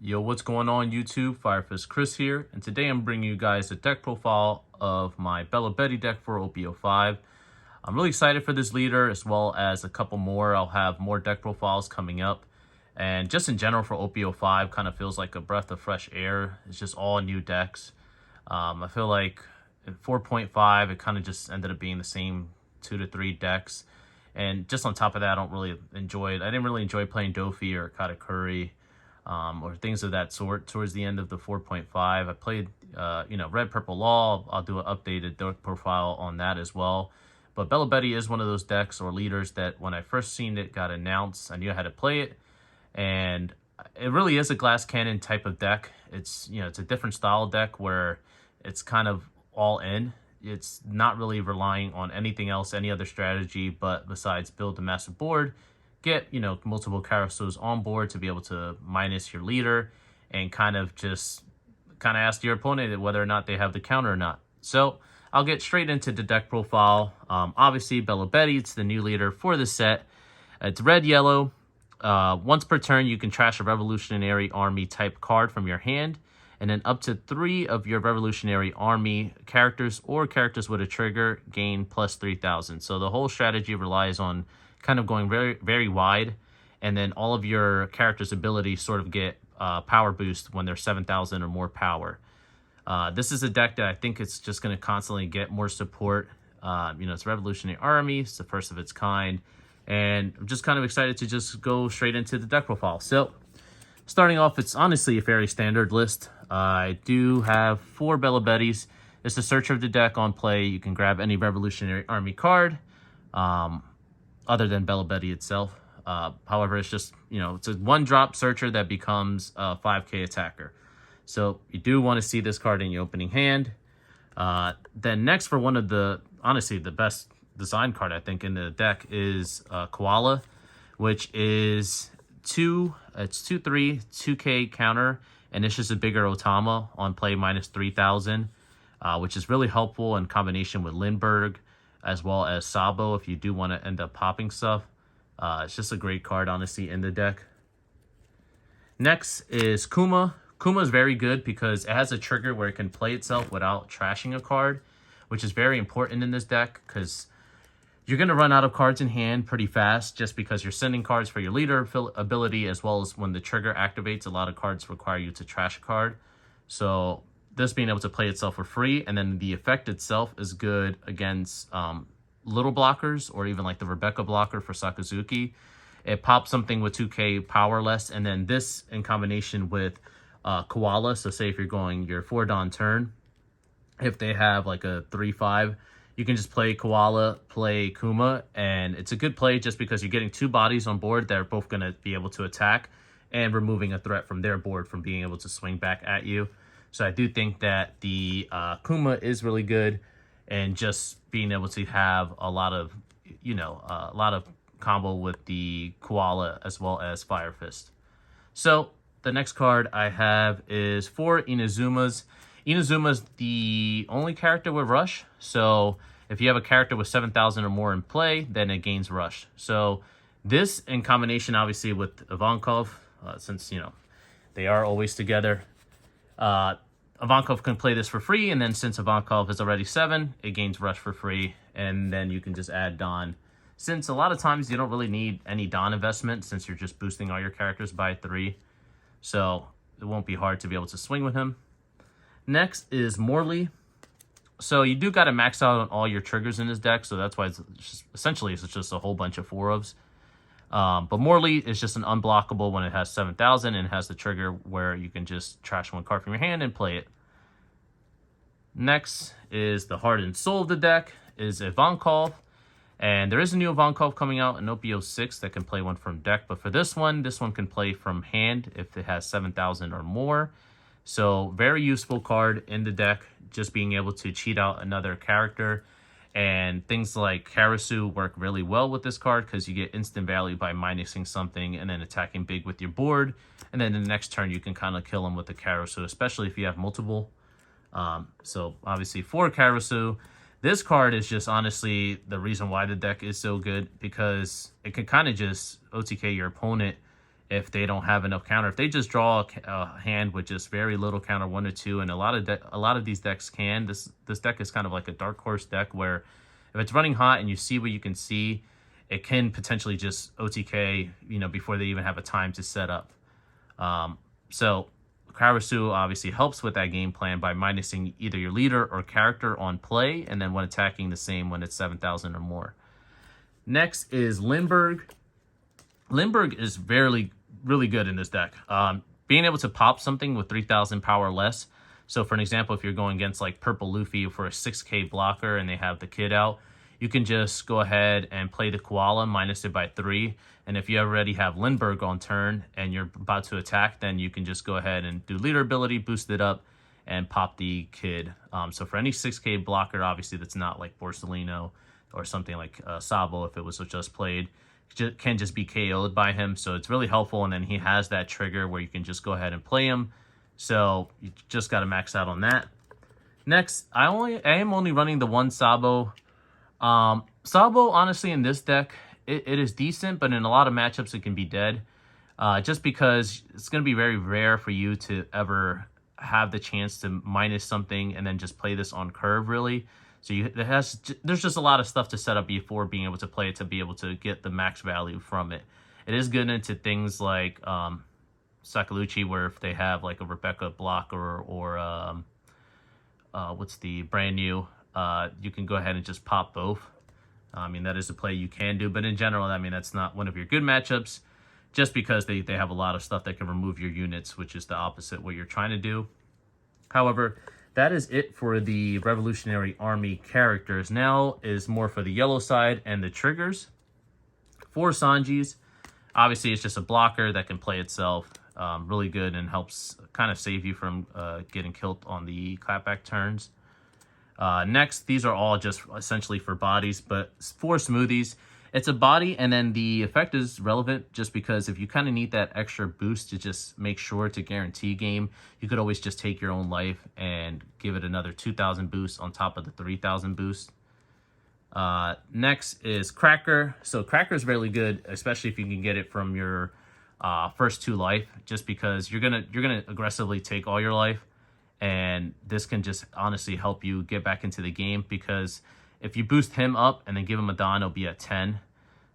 Yo, what's going on YouTube? Firefist Chris here, and today I'm bringing you guys a deck profile of my Belo deck for OP-05. I'm really excited for this leader, as well as a couple more. I'll have more deck profiles coming up, and just in general for OP-05 kind of feels like a breath of fresh air. It's just all new decks. I feel like in 4.5 it kind of just ended up being the same 2 to 3 decks, and just on top of that, I don't really enjoy it. I didn't really enjoy playing Dofi or Katakuri. Or things of that sort towards the end of the 4.5. I played, Red Purple Law. I'll do an updated deck profile on that as well. But Belo is one of those decks or leaders that when I first seen it got announced, I knew I had to play it. And it really is a glass cannon type of deck. It's, it's a different style deck where it's kind of all in. It's not really relying on anything else, any other strategy, but besides build a massive board, get, multiple carousels on board to be able to minus your leader and kind of ask your opponent whether or not they have the counter or not. So I'll get straight into the deck profile. Obviously, Belo, it's the new leader for the set. It's red-yellow. Once per turn, you can trash a Revolutionary Army type card from your hand, and then up to 3 of your Revolutionary Army characters or characters with a trigger gain plus 3,000. So the whole strategy relies on kind of going very, very wide, and then all of your characters' abilities sort of get power boost when they're 7,000 or more power. This is a deck that I think it's just going to constantly get more support. It's Revolutionary Army. It's the first of its kind, and I'm just kind of excited to just go straight into the deck profile. So starting off, it's honestly a very standard list. I do have 4 Belo. It's the searcher of the deck on play. You can grab any Revolutionary Army card. Other than Belo itself. However, it's just, it's a 1-drop searcher that becomes a 5k attacker. So you do want to see this card in your opening hand. Then next, for one of honestly, the best design card, I think, in the deck is Koala, which is it's 2/3, 2k counter, and it's just a bigger Otama on play minus 3,000, which is really helpful in combination with Lindbergh, as well as Sabo if you do want to end up popping stuff. It's just a great card, honestly, in the deck. Next is Kuma. Kuma is very good because it has a trigger where it can play itself without trashing a card, which is very important in this deck because you're going to run out of cards in hand pretty fast just because you're sending cards for your leader ability, as well as when the trigger activates, a lot of cards require you to trash a card. So this being able to play itself for free, and then the effect itself is good against little blockers, or even like the Rebecca blocker for Sakazuki. It pops something with 2k power less, and then this in combination with Koala. So say if you're going your 4-Dawn turn, if they have like a 3/5, you can just play Koala, play Kuma, and it's a good play just because you're getting 2 bodies on board that are both going to be able to attack and removing a threat from their board from being able to swing back at you. So I do think that the Kuma is really good, and just being able to have a lot of, combo with the Koala as well as Fire Fist. So the next card I have is 4 Inazumas. Inazuma's the only character with Rush. So if you have a character with 7,000 or more in play, then it gains Rush. So this in combination, obviously, with Ivankov, since, they are always together. Ivankov can play this for free, and then since Ivankov is already 7, it gains Rush for free, and then you can just add Dawn. Since a lot of times you don't really need any Dawn investment, since you're just boosting all your characters by 3, so it won't be hard to be able to swing with him. Next is Morley. So you do got to max out on all your triggers in this deck, so that's why it's just a whole bunch of 4-ofs. But Morley is just an unblockable when it has 7,000 and has the trigger where you can just trash 1 card from your hand and play it. Next is the heart and soul of the deck, is Ivankov. And there is a new Ivankov coming out in OP-06 that can play 1 from deck. But for this one can play from hand if it has 7,000 or more. So very useful card in the deck, just being able to cheat out another character. And things like Karasu work really well with this card because you get instant value by minusing something and then attacking big with your board. And then the next turn, you can kind of kill them with the Karasu, especially if you have multiple. So obviously for Karasu, this card is just honestly the reason why the deck is so good, because it can kind of just OTK your opponent if they don't have enough counter. If they just draw a hand with just very little counter, 1 or 2, and a lot of these decks can. This deck is kind of like a dark horse deck where if it's running hot and you see what you can see, it can potentially just OTK, before they even have a time to set up. So Karasu obviously helps with that game plan by minusing either your leader or character on play, and then when attacking the same when it's 7,000 or more. Next is Lindbergh. Lindbergh is really good in this deck. Being able to pop something with 3,000 power or less. So for an example, if you're going against like Purple Luffy for a 6k blocker and they have the kid out, you can just go ahead and play the koala, minus it by 3. And if you already have Lindbergh on turn and you're about to attack, then you can just go ahead and do leader ability, boost it up, and pop the kid. So for any 6k blocker, obviously that's not like Borsellino or something like Sabo, if it was just played, can just be KO'd by him. So it's really helpful. And then he has that trigger where you can just go ahead and play him. So you just got to max out on that. Next, I am only running the one Sabo. Sabo, honestly, in this deck, it is decent, but in a lot of matchups, it can be dead. Just because it's going to be very rare for you to ever have the chance to minus something and then just play this on curve, really. So there's just a lot of stuff to set up before being able to play it to be able to get the max value from it. It is good into things like Sakaluchi, where if they have like a Rebecca blocker or what's the brand new, you can go ahead and just pop both. I mean, that is a play you can do, but in general, I mean, that's not one of your good matchups just because they have a lot of stuff that can remove your units, which is the opposite what you're trying to do. However, that is it for the Revolutionary Army characters. Now is more for the yellow side and the triggers. For Sanji's, obviously it's just a blocker that can play itself really good and helps kind of save you from getting killed on the clapback turns. Next, these are all just essentially for bodies, but for smoothies, it's a body, and then the effect is relevant just because if you kind of need that extra boost to just make sure to guarantee game, you could always just take your own life and give it another 2,000 boost on top of the 3,000 boost. Next is Cracker. So Cracker is really good, especially if you can get it from your first 2 life, just because you're gonna aggressively take all your life, and this can just honestly help you get back into the game because if you boost him up and then give him a Don, it'll be at 10.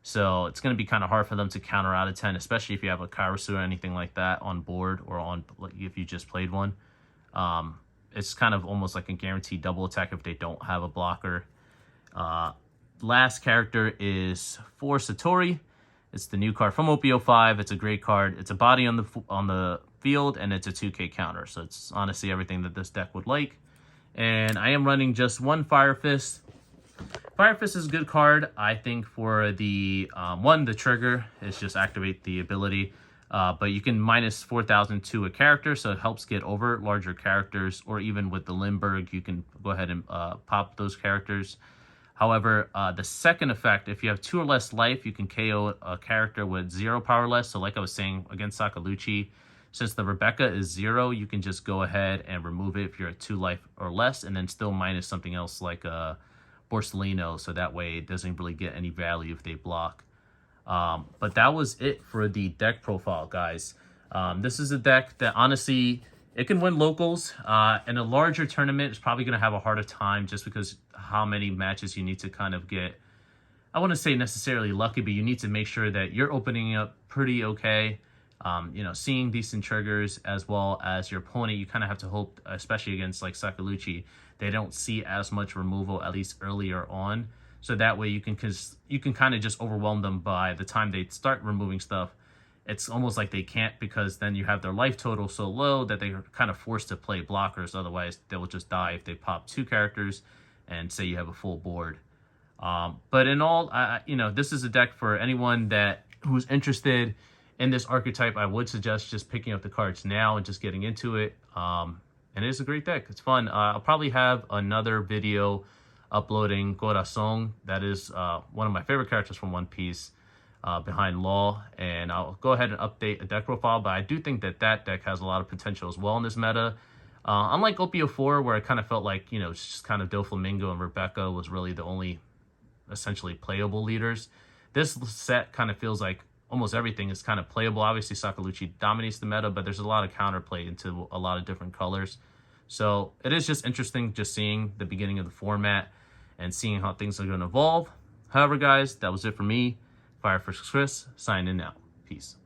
So it's going to be kind of hard for them to counter out of 10, especially if you have a Karasu or anything like that on board or on if you just played one. It's kind of almost like a guaranteed double attack if they don't have a blocker. Last character is for Satori. It's the new card from OP-05. It's a great card. It's a body on the field, and it's a 2k counter. So it's honestly everything that this deck would like. And I am running just one Fire Fist. Fire Fist is a good card, I think, for the the trigger is just activate the ability, but you can minus 4,000 to a character, so it helps get over larger characters, or even with the Lindbergh, you can go ahead and pop those characters. However, the second effect, if you have 2 or less life, you can KO a character with 0 power or less. So like I was saying against Sakaluchi, since the Rebecca is 0, you can just go ahead and remove it if you're at 2 life or less, and then still minus something else like Borsellino, so that way it doesn't really get any value if they block. But that was it for the deck profile, guys. This is a deck that honestly, it can win locals. In a larger tournament, it's probably going to have a harder time just because how many matches you need to kind of get, I wouldn't say necessarily lucky, but you need to make sure that you're opening up pretty okay. Seeing decent triggers as well as your opponent, you kind of have to hope, especially against like Sakaluchi, they don't see as much removal, at least earlier on. So that way you can kind of just overwhelm them by the time they start removing stuff. It's almost like they can't, because then you have their life total so low that they're kind of forced to play blockers. Otherwise, they will just die if they pop 2 characters and say you have a full board. But in all, this is a deck for anyone who's interested in this archetype. I would suggest just picking up the cards now and just getting into it. And it is a great deck. It's fun. I'll probably have another video uploading Corazon. That is one of my favorite characters from One Piece, behind Law. And I'll go ahead and update a deck profile. But I do think that deck has a lot of potential as well in this meta. Unlike OP-04, where I kind of felt like, it's just kind of Doflamingo and Rebecca was really the only essentially playable leaders. This set kind of feels like almost everything is kind of playable. Obviously, Sakaluchi dominates the meta, but there's a lot of counterplay into a lot of different colors. So it is just interesting just seeing the beginning of the format and seeing how things are going to evolve. However, guys, that was it for me. Fire First Chris, signing out. Peace.